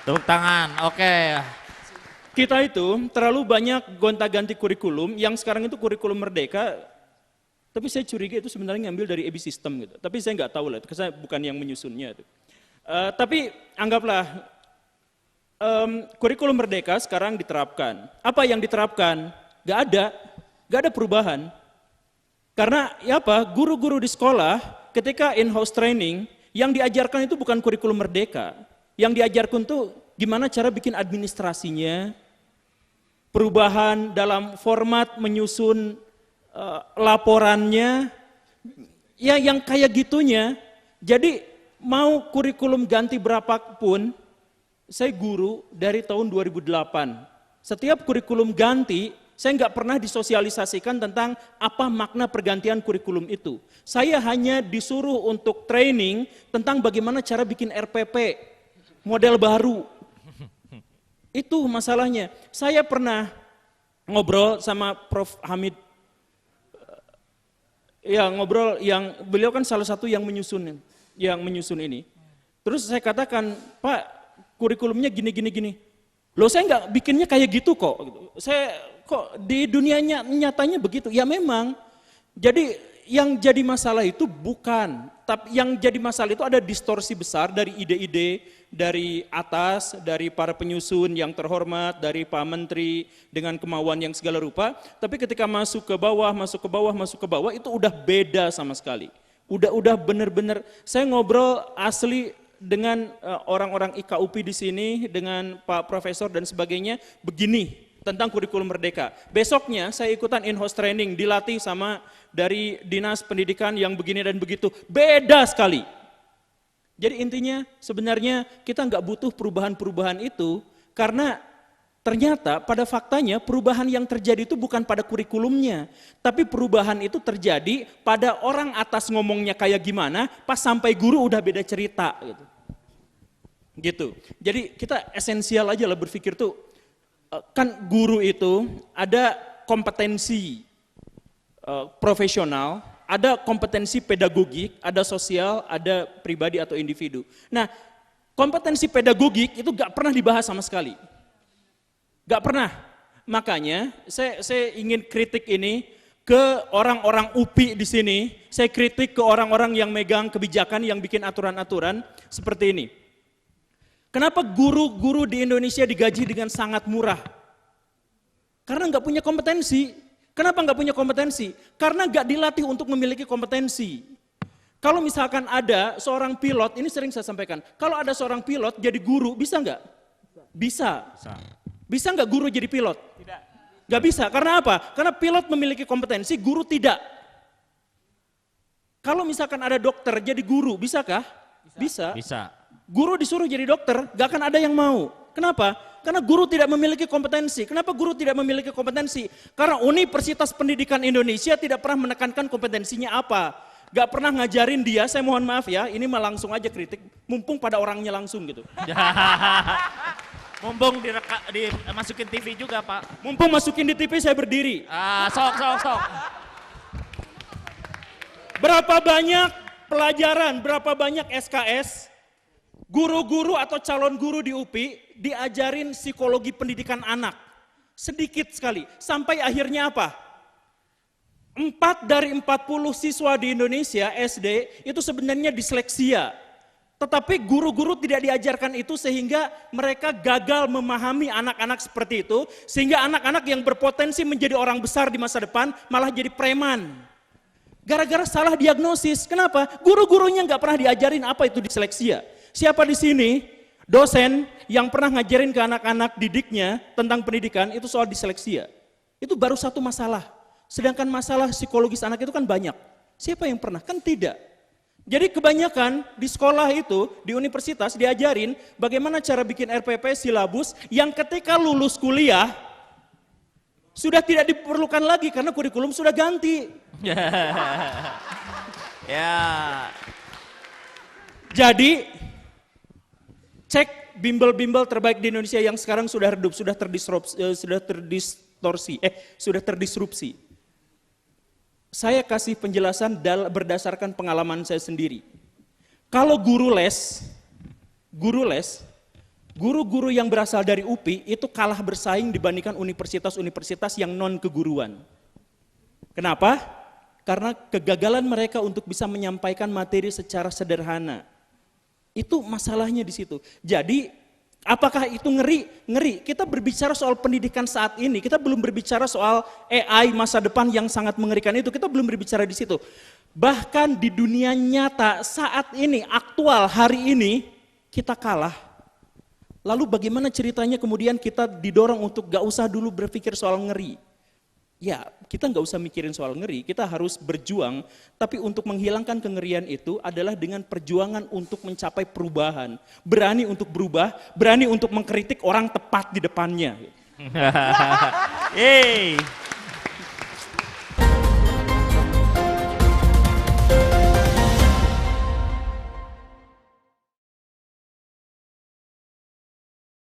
Tepuk tangan, oke. Kita itu terlalu banyak gonta-ganti kurikulum, yang sekarang itu kurikulum merdeka, tapi saya curiga itu sebenarnya ngambil dari EB System gitu. Tapi saya nggak tahu lah, karena saya bukan yang menyusunnya itu. Tapi anggaplah kurikulum merdeka sekarang diterapkan. Apa yang diterapkan? Gak ada perubahan. Karena ya apa? Guru-guru di sekolah ketika in-house training yang diajarkan itu bukan kurikulum merdeka. Yang diajarkan tuh gimana cara bikin administrasinya, perubahan dalam format menyusun laporannya, ya yang kayak gitunya. Jadi mau kurikulum ganti berapapun, saya guru dari tahun 2008. Setiap kurikulum ganti, saya nggak pernah disosialisasikan tentang apa makna pergantian kurikulum itu. Saya hanya disuruh untuk training tentang bagaimana cara bikin RPP, model baru. Itu masalahnya. Saya pernah ngobrol sama Prof. Hamid, ya ngobrol yang beliau kan salah satu yang menyusun ini. Terus saya katakan, Pak, kurikulumnya gini. Loh saya nggak bikinnya kayak gitu kok. Saya kok di dunia nyatanya begitu. Ya memang. Jadi yang jadi masalah itu bukan, tapi yang jadi masalah itu ada distorsi besar dari ide-ide dari atas, dari para penyusun yang terhormat, dari Pak Menteri dengan kemauan yang segala rupa. Tapi ketika masuk ke bawah itu udah beda sama sekali. Udah bener-bener. Saya ngobrol asli dengan orang-orang IKUP di sini, dengan Pak Profesor dan sebagainya, begini tentang kurikulum merdeka. Besoknya saya ikutan in-house training, dilatih sama dari dinas pendidikan yang begini dan begitu. Beda sekali. Jadi intinya sebenarnya kita nggak butuh perubahan-perubahan itu, karena ternyata pada faktanya perubahan yang terjadi itu bukan pada kurikulumnya, tapi perubahan itu terjadi pada orang atas ngomongnya kayak gimana, pas sampai guru udah beda cerita gitu. Jadi kita esensial aja lah berpikir tuh, kan guru itu ada kompetensi profesional, ada kompetensi pedagogik, ada sosial, ada pribadi atau individu. Nah, kompetensi pedagogik itu gak pernah dibahas sama sekali. Gak pernah. Makanya saya ingin kritik ini ke orang-orang UPI di sini, saya kritik ke orang-orang yang megang kebijakan, yang bikin aturan-aturan seperti ini. Kenapa guru-guru di Indonesia digaji dengan sangat murah? Karena nggak punya kompetensi. Kenapa nggak punya kompetensi? Karena nggak dilatih untuk memiliki kompetensi. Kalau misalkan ada seorang pilot, ini sering saya sampaikan, kalau ada seorang pilot jadi guru, bisa nggak? Bisa. Bisa nggak guru jadi pilot? Tidak. Nggak bisa, karena apa? Karena pilot memiliki kompetensi, guru tidak. Kalau misalkan ada dokter jadi guru, bisakah? Bisa. Bisa. Guru disuruh jadi dokter, gak akan ada yang mau. Kenapa? Karena guru tidak memiliki kompetensi. Kenapa guru tidak memiliki kompetensi? Karena Universitas Pendidikan Indonesia tidak pernah menekankan kompetensinya apa. Gak pernah ngajarin dia, saya mohon maaf ya, ini mah langsung aja kritik, mumpung pada orangnya langsung gitu. Mumpung dimasukin TV juga Pak. Mumpung masukin di TV saya berdiri. Sok. Berapa banyak pelajaran, berapa banyak SKS, guru-guru atau calon guru di UPI diajarin psikologi pendidikan anak. Sedikit sekali. Sampai akhirnya apa? 4 dari 40 siswa di Indonesia SD itu sebenarnya disleksia. Tetapi guru-guru tidak diajarkan itu sehingga mereka gagal memahami anak-anak seperti itu. Sehingga anak-anak yang berpotensi menjadi orang besar di masa depan malah jadi preman. Gara-gara salah diagnosis. Kenapa? Guru-gurunya nggak pernah diajarin apa itu disleksia. Siapa di sini dosen yang pernah ngajarin ke anak-anak didiknya tentang pendidikan itu soal disleksia? Itu baru satu masalah. Sedangkan masalah psikologis anak itu kan banyak. Siapa yang pernah? Kan tidak. Jadi kebanyakan di sekolah itu, di universitas diajarin bagaimana cara bikin RPP silabus yang ketika lulus kuliah sudah tidak diperlukan lagi karena kurikulum sudah ganti. Ya. Jadi cek bimbel-bimbel terbaik di Indonesia yang sekarang sudah redup, sudah terdisrupsi. Saya kasih penjelasan berdasarkan pengalaman saya sendiri. Kalau guru les Guru-guru yang berasal dari UPI itu kalah bersaing dibandingkan universitas-universitas yang non-keguruan. Kenapa? Karena kegagalan mereka untuk bisa menyampaikan materi secara sederhana. Itu masalahnya di situ. Jadi, apakah itu ngeri? Ngeri. Kita berbicara soal pendidikan saat ini, kita belum berbicara soal AI masa depan yang sangat mengerikan itu, kita belum berbicara di situ. Bahkan di dunia nyata saat ini, aktual hari ini, kita kalah. Lalu bagaimana ceritanya kemudian kita didorong untuk gak usah dulu berpikir soal ngeri. Ya, kita gak usah mikirin soal ngeri, kita harus berjuang, tapi untuk menghilangkan kengerian itu adalah dengan perjuangan untuk mencapai perubahan. Berani untuk berubah, berani untuk mengkritik orang tepat di depannya. Yeay.